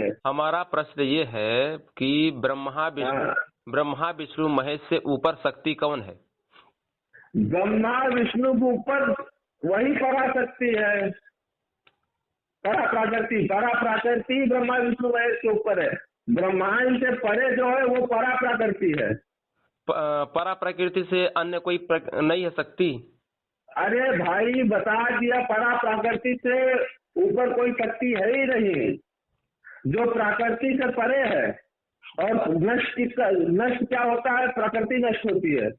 है। हमारा प्रश्न ये है कि हाँ, ब्रह्मा विष्णु महेश से ऊपर शक्ति कौन है? ब्रह्मा विष्णु के ऊपर वही पराशक्ति है, परा प्राकृति ब्रह्मा विष्णु महेश के ऊपर है। ब्रह्मांड से परे जो है वो परा प्राकृति है। परा प्रकृति से अन्य कोई नहीं है शक्ति? अरे भाई बता दिया, परा प्राकृति से ऊपर कोई शक्ति है ही नहीं, जो प्रकृति से परे है। और नष्ट क्या होता है? प्रकृति नष्ट होती है।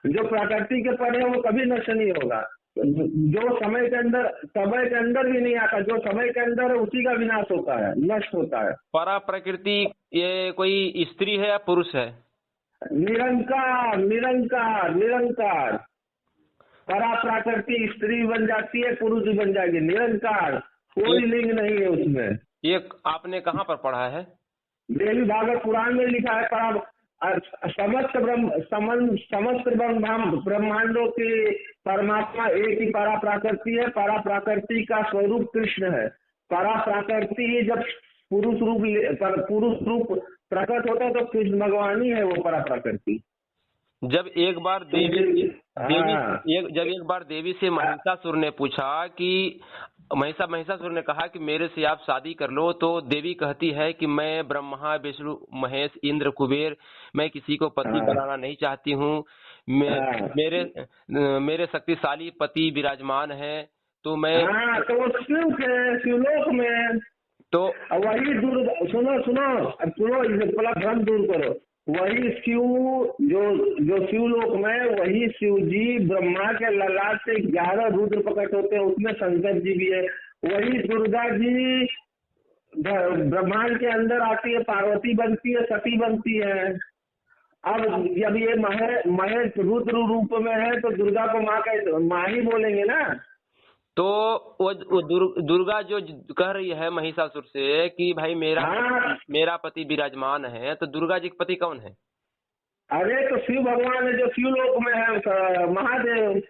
जो प्रकृति के परे है वो कभी नष्ट नहीं होगा। जो समय के अंदर भी नहीं आता, जो समय के अंदर है उसी का विनाश होता है, नष्ट होता है। परा प्रकृति ये कोई स्त्री है या पुरुष है? निरंकार निरंकार निरंकार। परा प्रकृति स्त्री बन जाती है, पुरुष भी बन जाएगी, निरंकार, कोई लिंग नहीं है उसमें। ये आपने कहाँ पर पढ़ा है? देवी भागवत पुराण में लिखा है। समस्त ब्रह्मांडों की परमात्मा एक ही परा प्राकृति है। परा प्राकृति का स्वरूप कृष्ण है। परा प्राकृति ही जब पुरुष रूप प्रकट होता है तो कृष्ण भगवान ही है वो परा प्राकृति। जब एक बार देवी से महिषासुर ने पूछा कि महिषासुर ने कहा कि मेरे से आप शादी कर लो, तो देवी कहती है कि मैं ब्रह्मा विष्णु महेश इंद्र कुबेर, मैं किसी को पति बनाना नहीं चाहती हूँ। मेरे शक्तिशाली पति विराजमान है, तो मैं तो वो शिवलोक में तो वही सुनो भ्रम दूर करो। वही शिव जो शिवलोक में वही शिव जी ब्रह्मा के ललाट से 11 रुद्र प्रकट होते हैं, उसमें शंकर जी भी है। वही दुर्गा जी ब्रह्मांड के अंदर आती है, पार्वती बनती है, सती बनती है। अब जब ये महेश रुद्र रूप में है तो दुर्गा को माँ ही बोलेंगे ना। तो वो दुर्गा जो कह रही है महिषासुर से कि भाई मेरा पति विराजमान है, तो दुर्गा जी का पति कौन है? अरे तो शिव भगवान है जो शिवलोक में है, महादेव।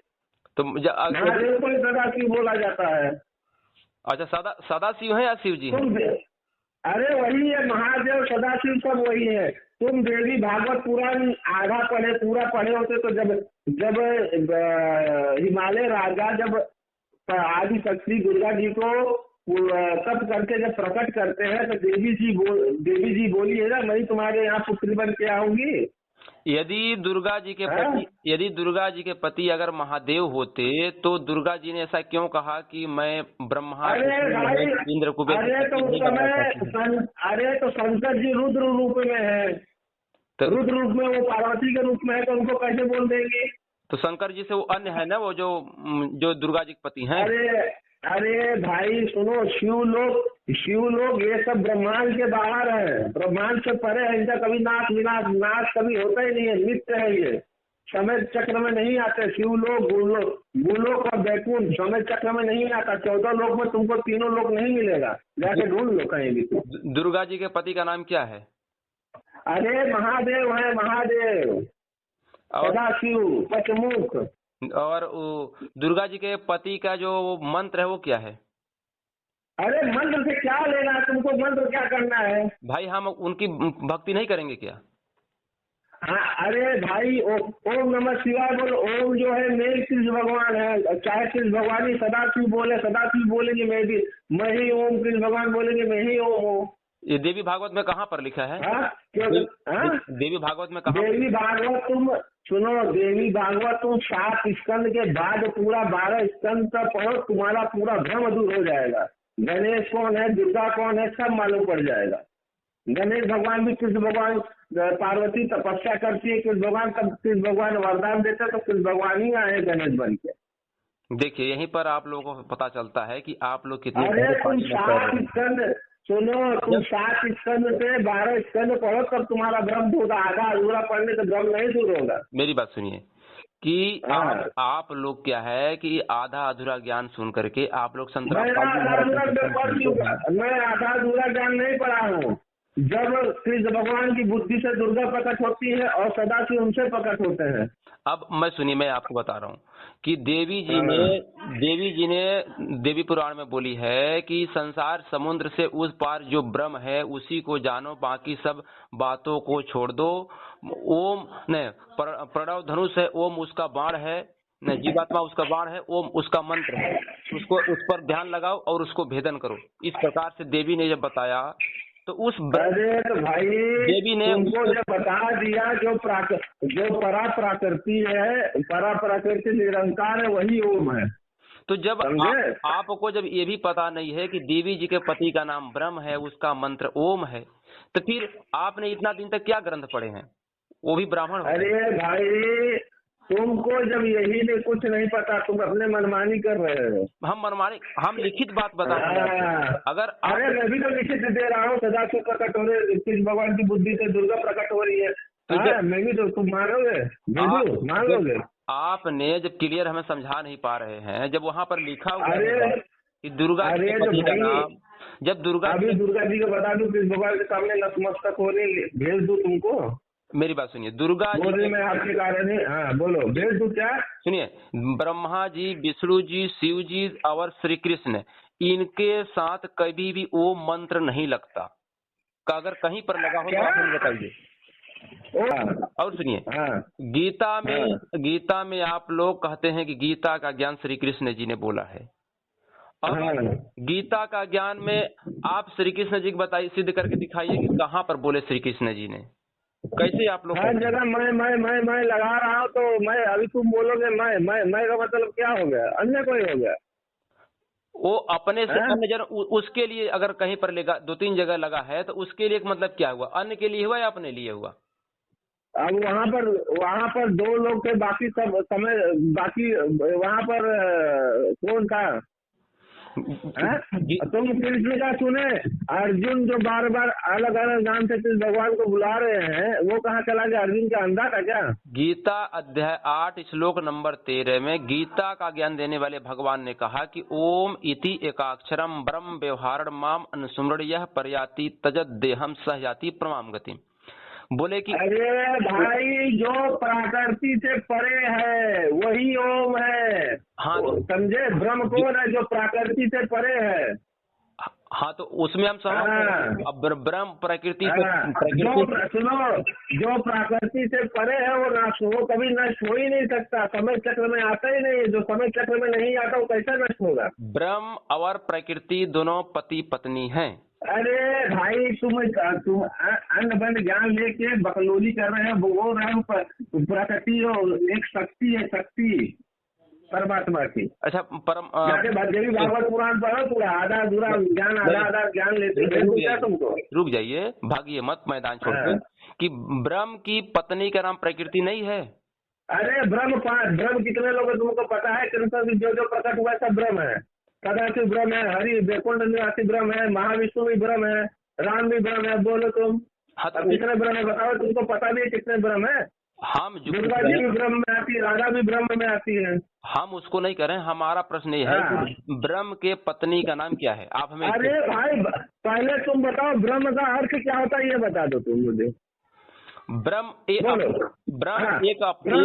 तो महादेव को सदाशिव बोला जाता है। अच्छा, सदाशिव है या शिव जी है? अरे वही है, महादेव सदाशिव सब वही है। तुम देवी भागवत पुराण आधा पूरा पढ़े होते तो जब हिमालय राजा जब आदि शक्ति दुर्गा जी को तप करके जब प्रकट करते हैं तो देवी जी बोली है ना, मैं तुम्हारे यहाँ पुत्री बन के आऊंगी। यदि दुर्गा जी के पति अगर महादेव होते तो दुर्गा जी ने ऐसा क्यों कहा कि मैं ब्रह्मा इंद्र कुबेर? अरे तो शंकर जी रुद्र रूप में है, तो रुद्र रूप में वो पार्वती के रूप में है, तो उनको कैसे बोल देंगे? तो शंकर जी से वो अन्य है ना, वो जो दुर्गा जी के पति हैं। अरे भाई सुनो, शिवलोक ये सब ब्रह्मांड के बाहर है, ब्रह्मांड से परे है। इनका कभी नाश कभी होता ही नहीं है, नित्य है। ये समय चक्र में नहीं आते। शिवलोक भूलोक और बैकुंठ समय चक्र में नहीं आता। 14 लोक में तुमको तीनों लोक नहीं मिलेगा, जाके ढूंढ लो कहीं भी। दुर्गा जी के पति का नाम क्या है? अरे महादेव है, महादेव सदाशिव पचमुख। और दुर्गा जी के पति का जो मंत्र है वो क्या है? अरे मंत्र से क्या लेना है तुमको? मंत्र क्या करना है भाई? हम उनकी भक्ति नहीं करेंगे क्या? हाँ, अरे भाई ओम नमः शिवाय बोलो। ओम जो है मेल कृष्ण भगवान है, चाहे कृष्ण भगवान ही सदाशिव बोलेंगे, मैं ही ओम, कृष्ण भगवान बोलेंगे मैं ही ओम हूँ। ये देवी भागवत में कहाँ पर लिखा है? देवी भागवत में कहाँ? देवी भागवत तुम सुनो, देवी भागवत तुम 7 स्कंद के बाद पूरा 12 स्कंद तक पढ़ो, तुम्हारा पूरा भ्रम दूर हो जाएगा। गणेश कौन है, दुर्गा कौन है, सब मालूम पड़ जाएगा। गणेश भगवान भी कृष्ण भगवान, पार्वती तपस्या करती है कृष्ण भगवान, तब कृष्ण भगवान वरदान देते तो कृष्ण भगवान ही आए गणेश बन के। देखिए, यहीं पर आप लोगों को पता चलता है कि आप लोग कितने। अरे तुम 7 स्कंद सुनो, तुम 7 स्कंद से 12 स्कंद पढ़ो, तब तुम्हारा भ्रम दूर। आधा अधूरा पढ़ने से भ्रम नहीं दूर होगा। मेरी बात सुनिए कि आप लोग क्या है कि आधा अधूरा ज्ञान सुन करके आप लोग मैं आधा अधूरा ज्ञान नहीं पढ़ा हूँ। जब कृष्ण भगवान की बुद्धि से दुर्गा प्रकट होती है और सदाशिव उनसे प्रकट होते हैं। अब सुनिए, मैं आपको बता रहा हूँ कि देवी जी ने देवी पुराण में बोली है कि संसार समुद्र से उस पार जो ब्रह्म है उसी को जानो, बाकी सब बातों को छोड़ दो। ओम ने प्रणव धनुष है, ओम उसका बाण है, नहीं जीवात्मा उसका बाण है, ओम उसका मंत्र है, उसको उस पर ध्यान लगाओ और उसको भेदन करो। इस प्रकार से देवी ने जब बताया तो उस अरे तो भाई देवी ने तुमको जब बता दिया जो परा प्रकृति है, परा प्रकृति निरंकार है, वही ओम है। तो जब आपको जब ये भी पता नहीं है कि देवी जी के पति का नाम ब्रह्म है, उसका मंत्र ओम है, तो फिर आपने इतना दिन तक क्या ग्रंथ पढ़े हैं, वो भी ब्राह्मण? अरे भाई तुमको जब यही नहीं कुछ नहीं पता, तुम अपने मनमानी कर रहे हो। हम लिखित बात बता रहे हैं। अगर अरे मैं भी तो लिखित दे रहा हूँ, सदाशिव प्रकट हो रहे, कृष्ण भगवान की बुद्धि से दुर्गा प्रकट हो रही है, तो मैं भी तो, तुम मानोगे? मान लोगे? आपने जब क्लियर हमें समझा नहीं पा रहे हैं, जब वहाँ पर लिखा हुआ है कि दुर्गा जी के पति का नाम, जब दुर्गा जी को बता दूं, कृष्ण भगवान के सामने नतमस्तक होने भेज दूं तुमको? मेरी बात सुनिए, दुर्गा जी मैं आपके कारण ही, हाँ बोलो, भेज दूं क्या? सुनिए, ब्रह्मा जी, विष्णु जी, शिव जी और श्री कृष्ण, इनके साथ कभी भी वो मंत्र नहीं लगता। अगर कहीं पर लगा हो तो आप हमें बताइए। और सुनिए, गीता में आप लोग कहते हैं कि गीता का ज्ञान श्री कृष्ण जी ने बोला है। अब गीता का ज्ञान में आप श्री कृष्ण जी को बताइए, सिद्ध करके दिखाइए कि कहाँ पर बोले श्री कृष्ण जी ने। कैसे आप लोग? हर जगह मैं लगा रहा हूँ, तो मैं अभी तुम बोलोगे मैं का मतलब क्या हो गया? अन्य कोई हो गया? वो अपने से अन्य जन, उसके लिए अगर कहीं पर लगा, 2-3 जगह लगा है तो उसके लिए मतलब क्या हुआ? अन्य के लिए हुआ या अपने लिए हुआ? अब वहाँ पर 2 लोग थे, बाकी सब समय बाकी वहाँ पर कौन था? तुम कृष्ण का सुने, अर्जुन जो बार बार अलग अलग नाम से कृष्ण भगवान को बुला रहे हैं, वो कहाँ चला गया? अर्जुन का अंधा था क्या? गीता अध्याय 8 श्लोक नंबर 13 में गीता का ज्ञान देने वाले भगवान ने कहा कि ओम इति एकाक्षरम ब्रह्म व्यवहारण माम अनुस्मृण्यः पर्याति तजद देहम सहयाति प्रमाम गति। बोले कि अरे भाई जो प्रकृति से परे है वही ओम है। हाँ, समझे? ब्रह्म कौन है? जो प्रकृति से परे है। हाँ, तो उसमें हम समझ, अब ब्रह्म प्रकृति सुनो, जो प्रकृति से परे है वो कभी नष्ट हो ही नहीं सकता, समय चक्र में आता ही नहीं। जो समय चक्र में नहीं आता वो कैसे नष्ट होगा? ब्रह्म और प्रकृति दोनों पति पत्नी हैं। अरे भाई तुम अन्न बंद ज्ञान लेके बकलोली कर रहे हैं, बोल रहे हो प्रकृति एक शक्ति है, शक्ति परमात्मा की। अच्छा, देवी भागवत पुराण पढ़ो, पूरा आधा अधूरा ज्ञान आधा ज्ञान लेते हैं तुमको। रुक जाइए, भागिए मत मैदान छोड़कर कि ब्रह्म की पत्नी का नाम प्रकृति नहीं है। अरे ब्रह्म कितने लोग तुमको पता है? कृष्ण जो प्रकट हुआ सब ब्रह्म है। सदाशिव ब्रह्म है, हरि वैकुंठ निवासी ब्रह्म है, महाविष्णु भी ब्रह्म है, राम भी ब्रह्म है। बोलो तुम कितने ब्रह्म है? बताओ, तुमको पता भी है कितने ब्रह्म है? हम दुर्गा जी भी ब्रह्म में आती है, राधा भी ब्रह्म में आती है। हम उसको नहीं करें, हमारा प्रश्न ये है कि ब्रह्म के पत्नी का नाम क्या है? आप हमें। अरे भाई पहले तुम बताओ ब्रह्म का अर्थ क्या होता है, ये बता दो तुम मुझे। ब्रह्म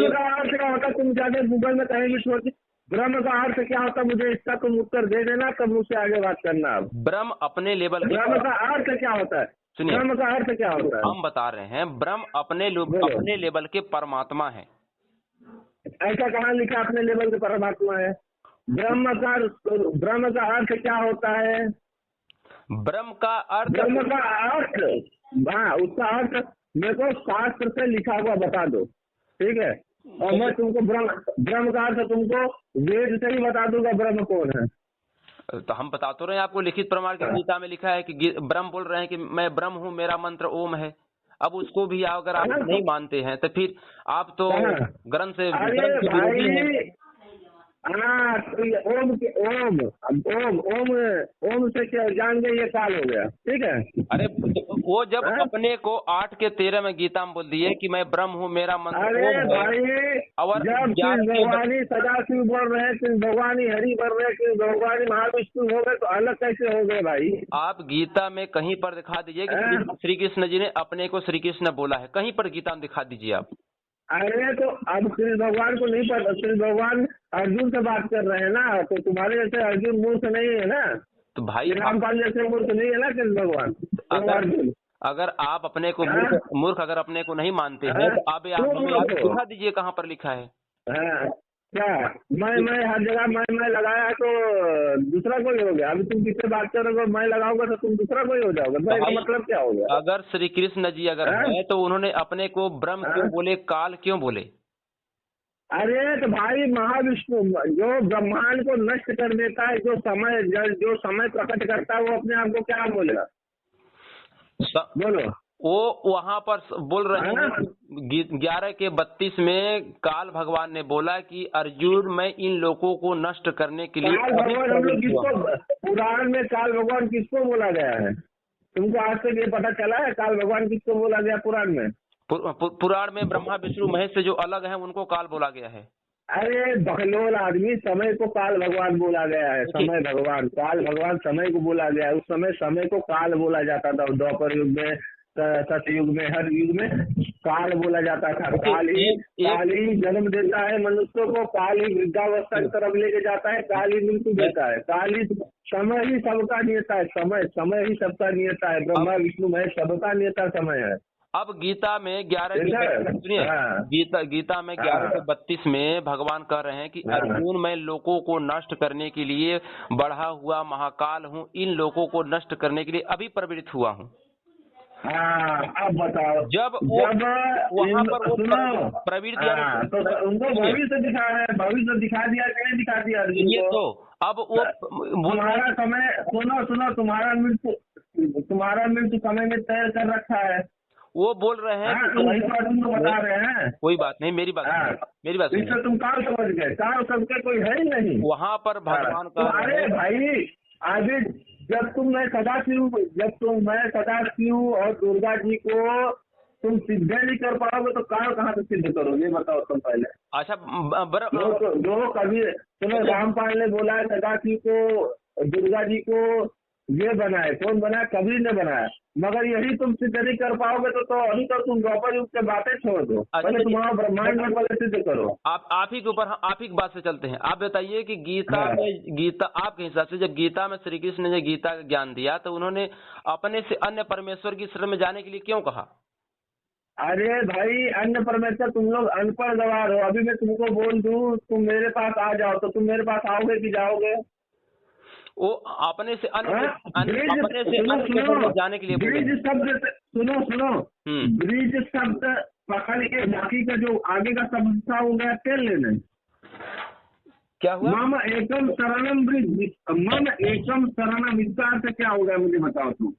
का अर्थ क्या होता है? तुम जाके गूगल में कहीं भी सोच, ब्रह्म का अर्थ क्या होता है मुझे इसका तुम उत्तर दे देना, तब मुझसे आगे बात करना। अब ब्रह्म अपने लेवल, ब्रह्म का अर्थ क्या होता है? सुनिए, ब्रह्म का अर्थ क्या होता है? हम बता रहे हैं, ब्रह्म अपने लेवल के परमात्मा है। ऐसा कहाँ लिखा अपने लेवल के परमात्मा है? ब्रह्म का अर्थ क्या होता है? ब्रह्म का अर्थ, हाँ उसका अर्थ मेरे को शास्त्र से लिखा हुआ बता दो, ठीक है? और मैं तुमको ब्रह्म का अर्थ तुमको वेद से ही बता दूंगा ब्रह्म कौन है। तो हम बता तो रहे हैं आपको, लिखित प्रमाण की गीता में लिखा है कि ब्रह्म बोल रहे हैं कि मैं ब्रह्म हूँ, मेरा मंत्र ओम है। अब उसको भी अगर आप नहीं मानते हैं तो फिर आप तो ग्रंथ से हाँ, तो ये ओम ओम से क्या जान गए, ये काल हो गया, ठीक है। अरे तो वो जब हाँ? अपने को 8 के 13 में गीता में बोल दिए कि मैं ब्रह्म हूँ, मेरा मंत्र अरे ओम है, भाई, और जब 11 कृष्ण के भगवानी सदाशिव बोल रहे हैं, कृष्ण भगवानी हरि बोल रहे हैं, कृष्ण भगवानी महाविष्णु हो गए, तो अलग कैसे हो गए भाई? आप गीता में कहीं पर दिखा दीजिए कि हाँ? श्री कृष्ण जी ने अपने को श्री कृष्ण बोला है, कहीं पर गीता में दिखा दीजिए आप। अरे तो अब कृष्ण भगवान को नहीं पता, कृष्ण भगवान अर्जुन से बात कर रहे हैं ना, तो तुम्हारे जैसे अर्जुन मूर्ख नहीं है ना, तो भाई रामपाल जैसे मूर्ख नहीं है ना कृष्ण भगवान, तो अर्जुन। अगर आप अपने को हाँ? मूर्ख अगर अपने को नहीं मानते हैं हाँ? तो आप क्यों हमें मूर्ख हो? दिखा दीजिए कहाँ पर लिखा है। हाँ, क्या मैं हर जगह मैं लगाया तो दूसरा कोई हो गया? अभी तुम किससे बात कर रहे हो, मैं लगाऊंगा तो तुम दूसरा कोई हो जाओगे, मैं का मतलब क्या हो गया? अगर श्री कृष्ण जी अगर हाँ? है तो उन्होंने अपने को ब्रह्म हाँ? क्यों बोले, काल क्यों बोले? अरे तो भाई, महाविष्णु जो ब्रह्मांड को नष्ट कर देता है, जो समय प्रकट करता है, वो अपने आप को क्या बोलेगा? बोलो। वो वहां पर बोल रहे हाँ? हैं 11 के 32 में काल भगवान ने बोला कि अर्जुन मैं इन लोगों को नष्ट करने के लिए काल अभी भगवान हम लोग प्रवृत्त हुआ हूं। किसको, पुराण में काल भगवान किसको बोला गया है? तुमको आज तक ये पता चला है काल भगवान किसको बोला गया पुराण में? पुराण में ब्रह्मा विष्णु महेश से जो अलग है उनको काल बोला गया है। अरे बकलोल आदमी, समय को काल भगवान बोला गया है। समय भगवान, काल भगवान समय को बोला गया है। उस समय को काल बोला जाता था, द्वापर युग में, सतयुग में, हर युग में काल बोला जाता था। काल ही जन्म देता है मनुष्य को, काल ही वृद्धावस्था की तरफ लेके जाता है, काल ही मृत्यु देता है, काल ही समय ही सबका नियता है। समय ही सबका नियता है। ब्रह्मा विष्णु महेश सबका नियता समय है। अब गीता में 11 सुनिए, गीता में 11 के 32 में भगवान कह रहे हैं कि अर्जुन मैं लोगों को नष्ट करने के लिए बढ़ा हुआ महाकाल हूँ, इन लोगों को नष्ट करने के लिए अभी प्रवृत्त हुआ हूँ। हाँ, अब बताओ, जब वहाँ पर वो प्रवृत्ति, तो उनको भविष्य दिखा है, भविष्य दिखा दिया कि नहीं दिखा दिया अर्जुन को? तो अब वो तुम्हारा समय, सुनो, तुम्हारा मृत्यु समय में तय कर रखा है। वो बोल रहे हैं तो वही तो अर्जुन को बता रहे हैं। कोई बात नहीं, मेरी बात इससे तुम काल समझ गए, काल सबके कोई है ही नहीं। वहाँ पर भगवान का, अरे भाई, आगे जब मैं सदाशिव और दुर्गा जी को तुम सिद्ध नहीं कर पाओगे तो काल कहाँ से सिद्ध करोगे, ये बताओ तुम पहले। अच्छा, जो कभी तुम्हें रामपाल ने बोला है सदाशिव को, दुर्गा जी को ये बनाए, कौन बनाया? कबीर ने बनाया। मगर यही तुम सिद्ध नहीं कर पाओगे तो अभी तो तुम द्वापर युग से बातें छोड़ दो, पहले तुम्हारा ब्रह्मांड में पहले सिद्ध करो। आप ही के ऊपर, आप ही की बात से चलते हैं। आप बताइए कि गीता आपके हिसाब से जब गीता में श्री कृष्ण ने गीता का ज्ञान दिया तो उन्होंने अपने से अन्य परमेश्वर की शरण में जाने के लिए क्यों कहा? अरे भाई, अन्य परमेश्वर, तुम लोग अनपढ़ गवार हो। अभी मैं तुमको बोल दूं तुम मेरे पास आ जाओ तो तुम मेरे पास आओगे कि जाओगे? वो अपने से जाने के लिए ब्रिज शब्द, सुनो, ब्रिज शब्द पकड़ के बाकी का जो आगे का शब्द था हो गया तेल लेने। क्या हुआ? मम एकम शरणम ब्रिज, मम एकम शरणम, इसका अर्थ क्या होगा मुझे बताओ तुम?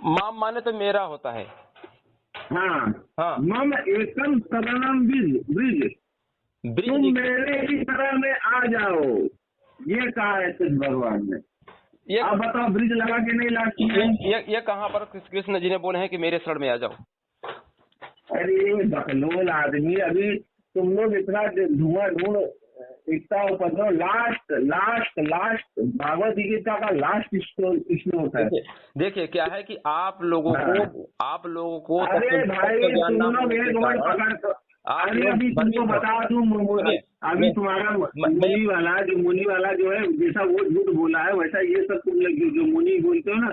माम माने तो मेरा होता है। हाँ, मम एकम शरणम ब्रिज, तुम मेरे ही शरण में आ जाओ, ये कहा है कृष्ण भगवान ने। ये आप बताओ, ब्रिज लगा के नहीं लाती है? ये कहाँ पर कृष्ण जी ने बोले हैं कि मेरे शरण में आ जाओ? अरे बकलोल आदमी, अभी तुम लोग इतना धुआं ढूंढ इतना उपद्रव, लास्ट भागवत गीता का लास्ट श्लोक है। देखिए क्या है कि आप लोगों को अरे भाई, तुम लोग एक वर्ड पकड़, अभी तुमको बता दूं, अभी तुम्हारा मुनि वाला जो है, जैसा वो झूठ बोला है वैसा ये सब तुम लोग जो मुनि बोलते हो ना,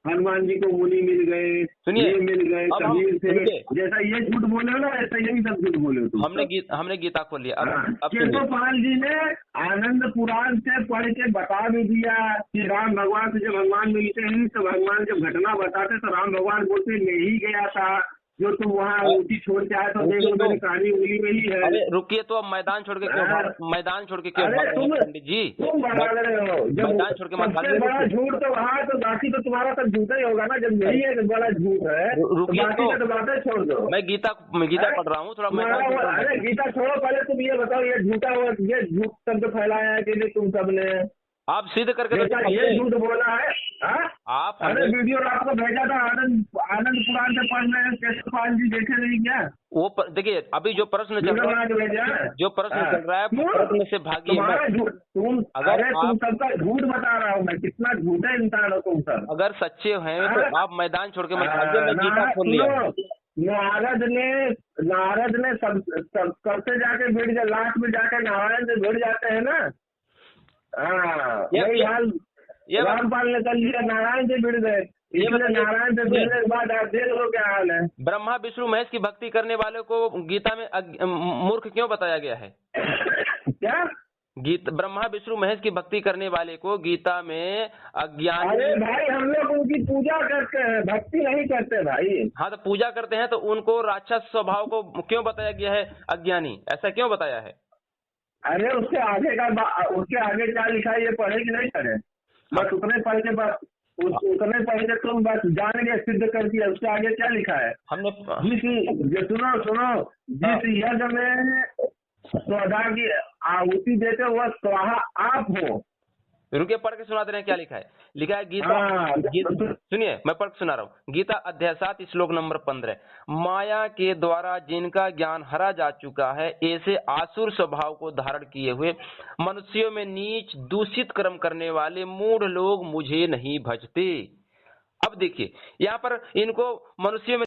हनुमान जी को मुनि मिल गए, ये मिल गए, कबीर से, जैसा ये झूठ बोले हो ना ऐसा यही सब झूठ बोले हो तुम। हमने गीता खोल लिया। केशवपाल जी ने आनंद पुराण से पढ़ के बता भी दिया कि राम भगवान से जब भगवान मिलते हैं तो भगवान जब घटना बताते तो राम भगवान बोलते ले ही गया था, जो तुम वहाँ ऊटी छोड़ के आए तो देख लो मेरी कहानी उंगली में ही है। अरे रुकिए, तो अब मैदान छोड़ के क्यों मैदान छोड़ के क्यों अरे भाग रहे हैं पंडित जी? तुम बढ़ा रहे हो। मैदान छोड़ के मत सबसे बड़ा झूठ तो वहाँ तो बाकी तो तुम्हारा सब झूठा ही होगा ना। जब यही है बड़ा झूठ है तो बाकी तो बातें छोड़ दो। मैं गीता पढ़ रहा हूँ थोड़ा। अरे गीता छोड़ो, पहले तुम ये बताओ ये झूठा हुआ, ये झूठ शब्द फैलाया है कि नहीं तुम सबने? आप सिद्ध करके ये झूठ बोला है। आप अरे वीडियो आपको भेजा था आनंद पुराण से पढ़ने, केशव पाल जी देखे नहीं क्या? वो देखिए अभी जो प्रश्न चल रहा है, जो प्रश्न चल रहा है प्रश्न से भागिए। अगर तुम सबका झूठ बता रहा हूँ मैं, कितना झूठे इंसान हो तुम सब। अगर सच्चे हैं तो आप मैदान छोड़ के मत भागिए। मैं गीता खोल लिया। नारद ने सब सबसे जाके भिड़ जाए, लास्ट में जाके नारायण से भिड़ जाते हैं ना। यही हाल रामपाल ने कर लिया, नारायण से भिड़ गए। इसलिए नारायण से भिड़ने के बाद आप देख लो क्या हाल है। ब्रह्मा विष्णु महेश की भक्ति करने वाले को गीता में मूर्ख क्यों बताया गया है? क्या? ब्रह्मा विष्णु महेश की भक्ति करने वाले को गीता में अज्ञानी। अरे भाई हम लोग उनकी पूजा करते हैं, भक्ति नहीं करते भाई। हाँ तो पूजा करते हैं, तो उनको राक्षस स्वभाव को क्यों बताया गया है अज्ञानी? ऐसा क्यों बताया है? अरे उसके आगे क्या लिखा है ये पढ़े कि नहीं पढ़े? बस उतने पढ़ के तुम बस जान के सिद्ध कर दिया। उसके आगे क्या लिखा है? हमने सुनो जिस यज्ञ में स्वधा की आहुति देते वह स्वाहा आप हो। रुकिए पढ़ के सुना दे रहे हैं क्या लिखा है। लिखा है गीता सुनिए मैं पढ़ के सुना रहा हूँ। गीता अध्याय 7 श्लोक नंबर 15। माया के द्वारा जिनका ज्ञान हरा जा चुका है, ऐसे आसुर स्वभाव को धारण किए हुए मनुष्यों में नीच दूषित कर्म करने वाले मूढ़ लोग मुझे नहीं भजते। अब देखिए यहाँ पर इनको मनुष्यों में